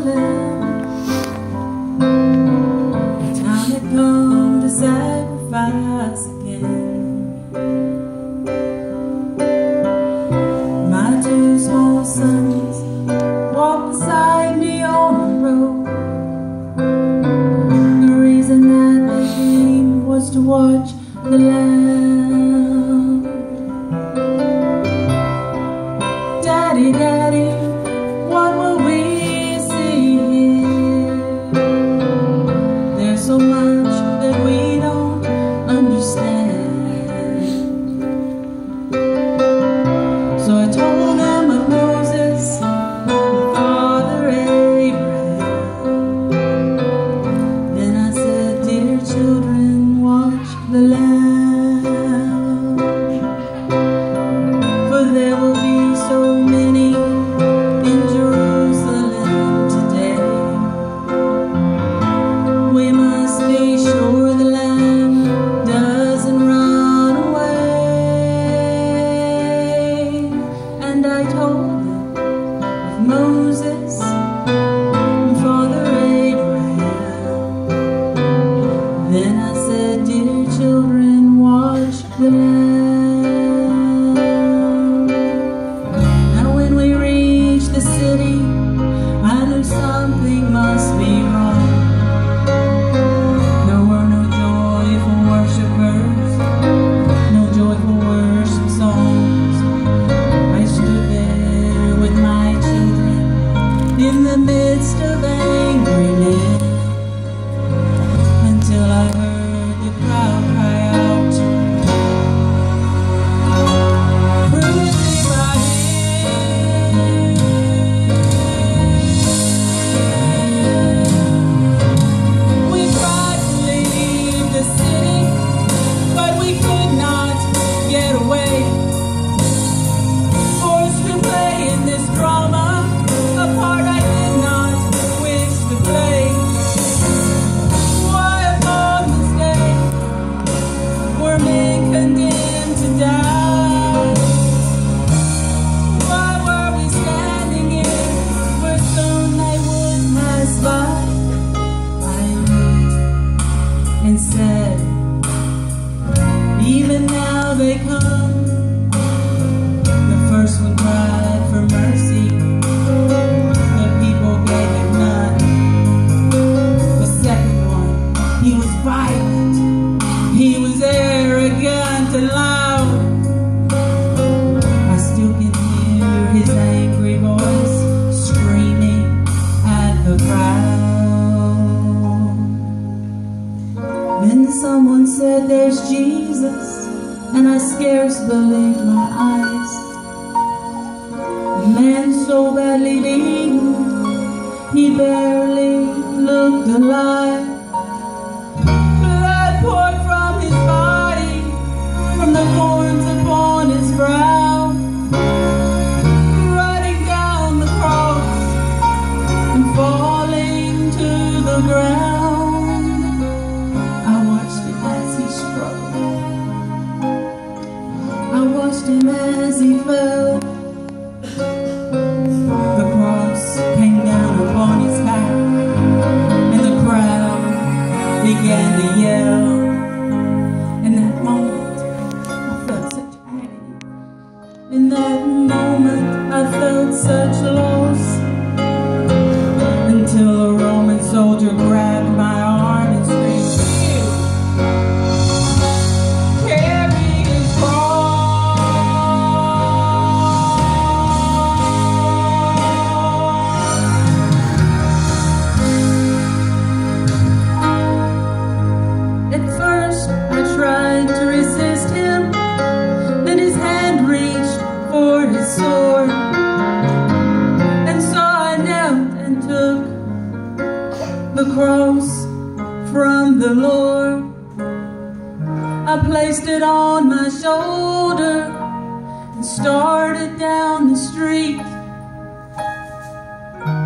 Lamb. The time had come to sacrifice again. My two small sons walked beside me on the road. The reason that they came was to watch the Lamb. Daddy, Daddy, what will we see here? There's so much that we don't understand. So I told them of Moses and Father Abraham. Then I said, dear children, watch the Lamb. For there will be so many in Jerusalem today. We must be sure the Lamb doesn't run away. And I told them of Moses and Father Abraham. Then I said, dear children, watch the Lamb. Now when we reached the city, I knew something must be wrong. There were no joyful worshipers, no joyful worship songs. I stood there with my children in the midst of angry men, until I heard the crowd cry out, crucify him. We tried to leave the city, but we could not get away. Forced to play in this drama, a part I did not wish to play. Why upon this day were men condemned to die? Why were we standing here where soon they would pass by? I looked and said, even now they come. The first one cried for mercy, the people gave him none. The second one, he was violent, he was arrogant and loud. I still can hear his angry voice screaming at the crowd. Then someone said, there's Jesus, and I scarce believed my eyes. A man so badly beaten, he barely looked alive. Blood poured from his body, from the corns upon his brow, running down the cross and falling to the ground. I watched him as he struggled, I watched him as he fell. The cross came down upon his back, and the crowd began to yell. In that moment, I felt such agony. In that moment, I felt such loss, until a Roman soldier grabbed my arm and screamed, "You carry his At first, I tried to resist him. Then his hand reached for his sword, and so I knelt and took the cross from the Lord. I placed it on my shoulder and started down the street.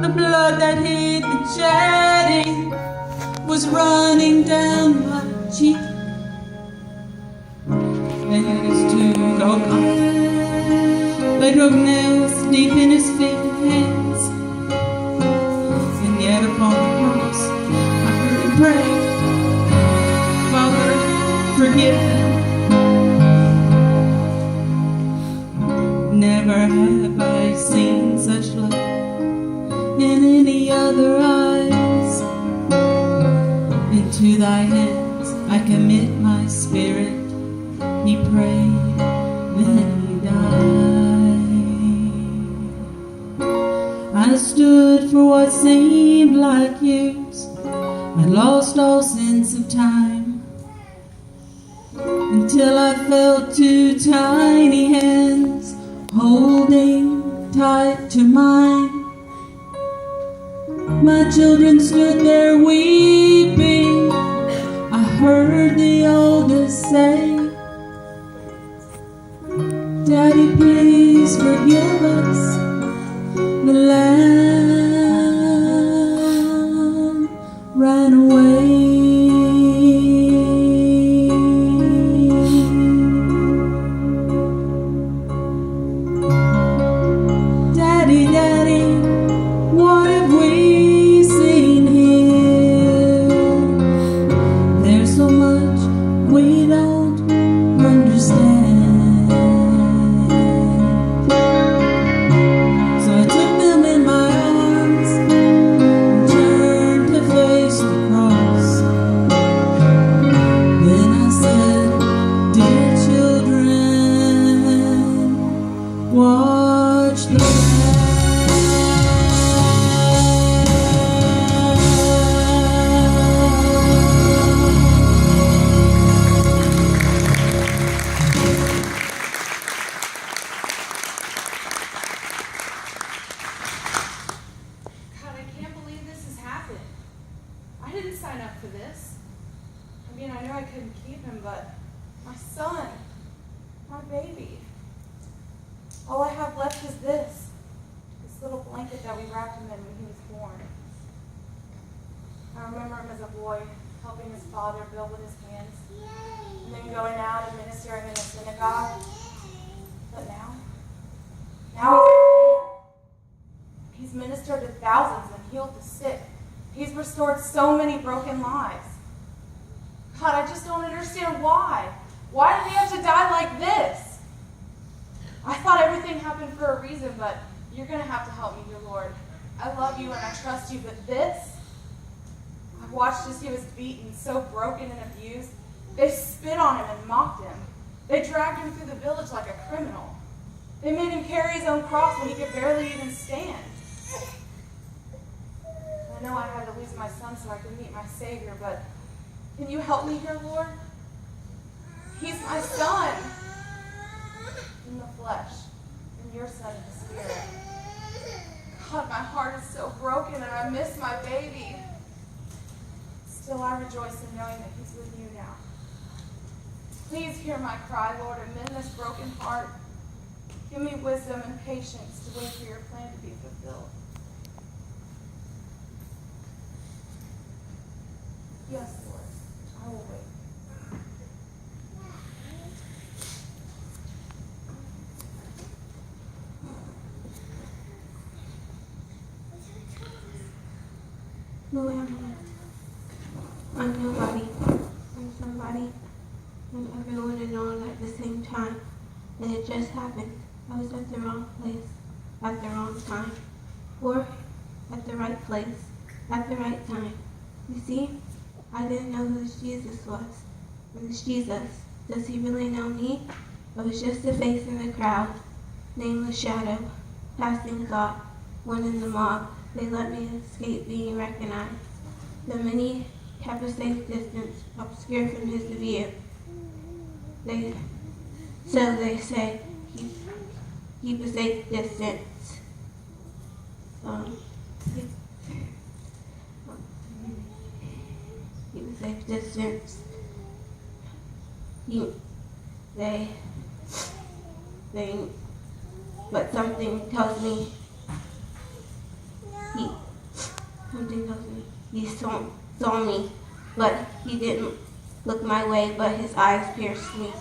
The blood that hid the shedding was running down my cheek. Then these two dog They drove nails deep in his feet and hands, pray. Father, forgive them. Never have I seen such love in any other eyes. Into thy hands I commit my spirit. He prayed, then he died. I stood for what seemed like years. I lost all sense of time, until I felt two tiny hands holding tight to mine. My children stood there weeping. I heard the oldest say, Daddy, please forgive us. The lamb ran away. Daddy, Daddy, what have we seen here? There's so much we don't understand. So I took them in my arms and turned to face the cross. Then I said, dear children, watch the God, I can't believe this has happened. I didn't sign up for this. I mean, I knew I couldn't keep him, but my son, my baby. All I have left is this little blanket that we wrapped him in when he was born. I remember him as a boy, helping his father build with his hands, and then going out and ministering in the synagogue. But now he's ministered to thousands and healed the sick. He's restored so many broken lives. God, I just don't understand why. Why did he have to die like this? I thought everything happened for a reason, but you're going to have to help me, dear Lord. I love you and I trust you, but this? I watched as he was beaten, so broken and abused. They spit on him and mocked him. They dragged him through the village like a criminal. They made him carry his own cross when he could barely even stand. I know I had to lose my son so I could meet my Savior, but can you help me here, Lord? He's my son in the flesh, and your son in the spirit. God, my heart is so broken and I miss my baby. Still, I rejoice in knowing that he's with you now. Please hear my cry, Lord, and mend this broken heart. Give me wisdom and patience to wait for your plan to be fulfilled. Yes, Lord, I will wait. Who am I? I'm nobody. I'm somebody. I'm everyone and all at the same time. And it just happened. I was at the wrong place, at the wrong time. Or at the right place, at the right time. You see, I didn't know who Jesus was. Who's Jesus? Does he really know me? I was just a face in the crowd, nameless shadow, passing thought, one in the mob. They let me escape being recognized. The many kept a safe distance, obscure from his view. So they say, keep a safe distance. Keep a safe distance. But something tells me he saw me, but he didn't look my way, but his eyes pierced me.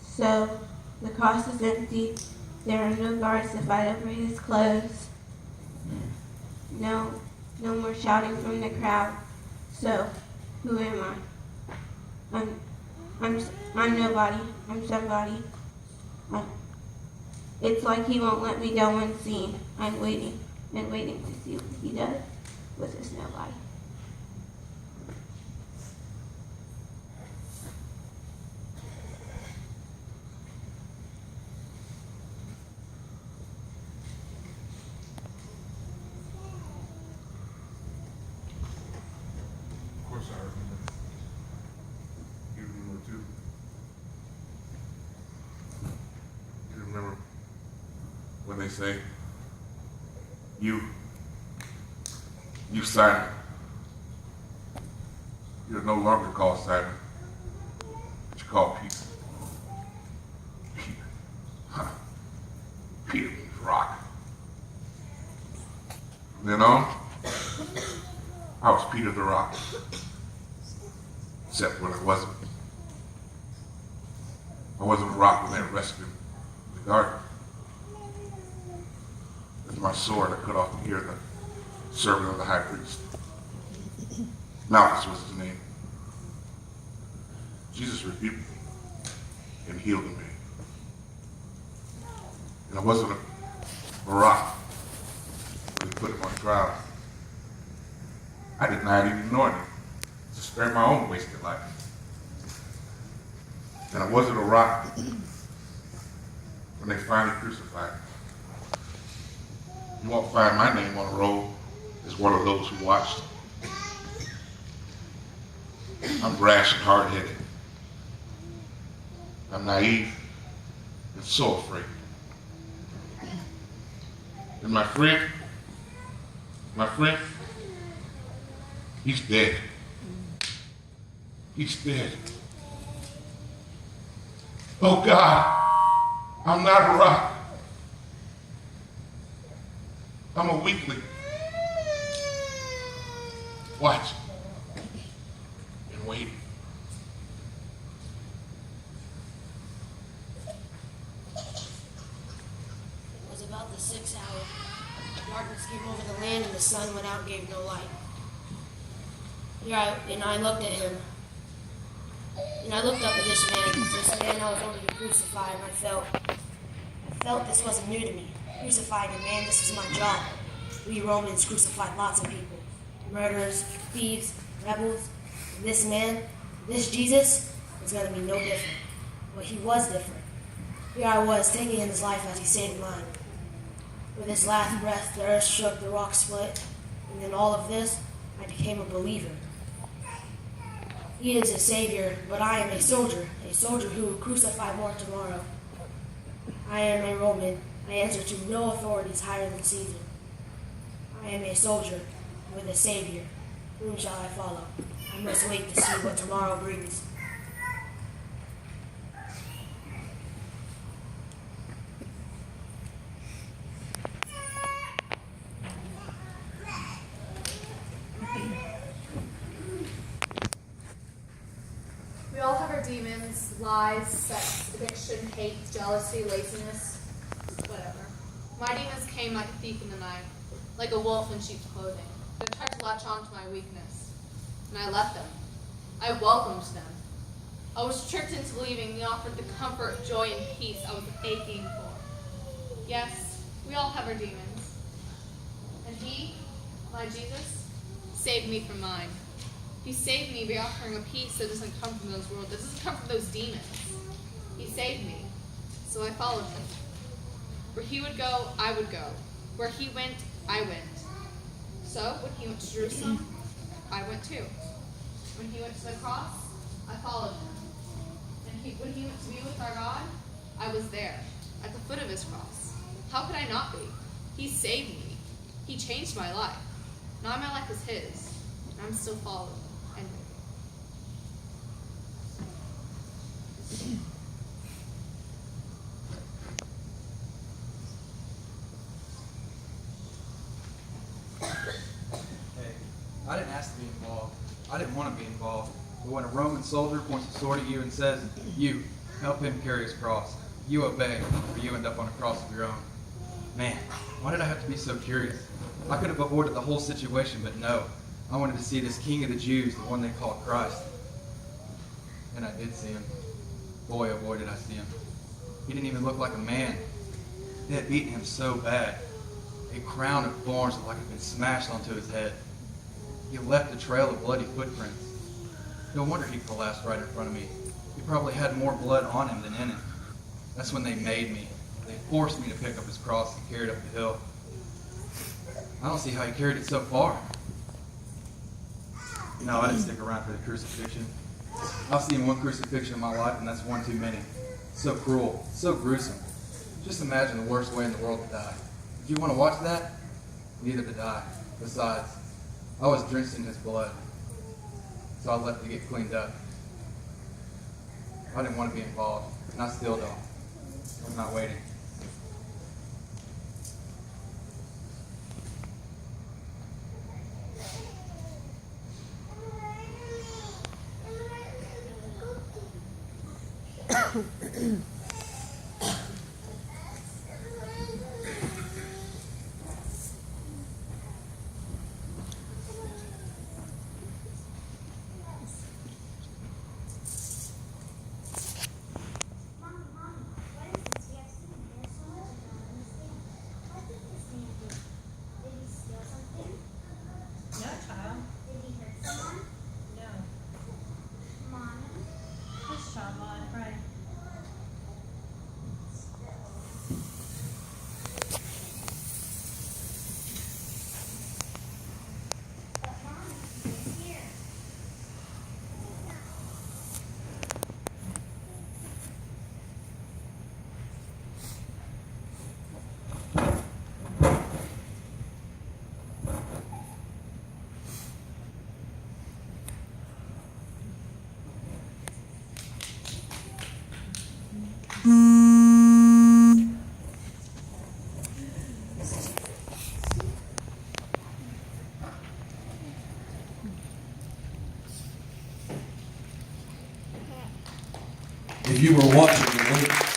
So the cross is empty. There are no guards to fight over his clothes. No more shouting from the crowd. So, who am I? I'm nobody. I'm somebody. I, it's like he won't let me go unseen. I'm waiting and waiting to see what he does with this nobody. Of course I remember. You remember too. You remember when they say, you Simon. You're no longer called Simon, but you're called Peter. Peter. Huh. Peter means rock. From then on, I was Peter the Rock. Except when I wasn't. I wasn't a rock when they arrested him in the garden. With my sword, I cut off the ear of the servant of the high priest. Malchus was his name. Jesus rebuked me and healed me. And I wasn't a rock when he put him on trial. I denied even knowing him to spare my own wasted life. And I wasn't a rock when they finally crucified me. You won't find my name on a roll as one of those who watched. I'm brash and hard-headed. I'm naive and so afraid. And my friend, he's dead. He's dead. Oh God, I'm not a rock. I'm a weakling. Watch and waiting. It was about the 6th hour. Darkness came over the land and the sun went out and gave no light. I looked at him. And I looked up at this man I was going to be crucified, and I felt this wasn't new to me. Crucifying a man, this is my job. We Romans crucified lots of people. Murderers, thieves, rebels. And this man, this Jesus, was going to be no different. But he was different. Here I was, taking his life as he saved mine. With his last breath, the earth shook, the rocks split, and in all of this, I became a believer. He is a savior, but I am a soldier who will crucify more tomorrow. I am a Roman. I answer to no authorities higher than Caesar. I am a soldier with a savior. Whom shall I follow? I must wait to see what tomorrow brings. We all have our demons, lies, sex, addiction, hate, jealousy, laziness, whatever. My demons came like a thief in the night, like a wolf in sheep's clothing. They tried to latch on to my weakness, and I let them. I welcomed them. I was tricked into believing they offered the comfort, joy, and peace I was aching for. Yes, we all have our demons. And he, my Jesus, saved me from mine. He saved me by offering a peace that doesn't come from those worlds, that doesn't come from those demons. He saved me, so I followed him. Where he would go, I would go. Where he went, I went. So when he went to Jerusalem, I went too. When he went to the cross, I followed him. And when he went to be with our God, I was there, at the foot of his cross. How could I not be? He saved me. He changed my life. Now my life is his, and I'm still following and Hey, I didn't ask to be involved. I didn't want to be involved. But when a Roman soldier points a sword at you and says, "You, help him carry his cross," you obey, or you end up on a cross of your own. Man, why did I have to be so curious? I could have avoided the whole situation, but no. I wanted to see this King of the Jews, the one they call Christ. And I did see him. Boy, oh boy, did I see him. He didn't even look like a man. They had beaten him so bad. A crown of thorns looked like it had been smashed onto his head. He left a trail of bloody footprints. No wonder he collapsed right in front of me. He probably had more blood on him than in him. That's when they made me. They forced me to pick up his cross and carry it up the hill. I don't see how he carried it so far. No, I didn't stick around for the crucifixion. I've seen one crucifixion in my life, and that's one too many. So cruel, so gruesome. Just imagine the worst way in the world to die. If you want to watch that, neither did I. Besides, I was drenched in his blood, so I left to get cleaned up. I didn't want to be involved, and I still don't. I'm not waiting. No, child. Did he hurt someone? No. Mommy? Hush, child, while I pray. But Mommy, he is here. If you were watching the link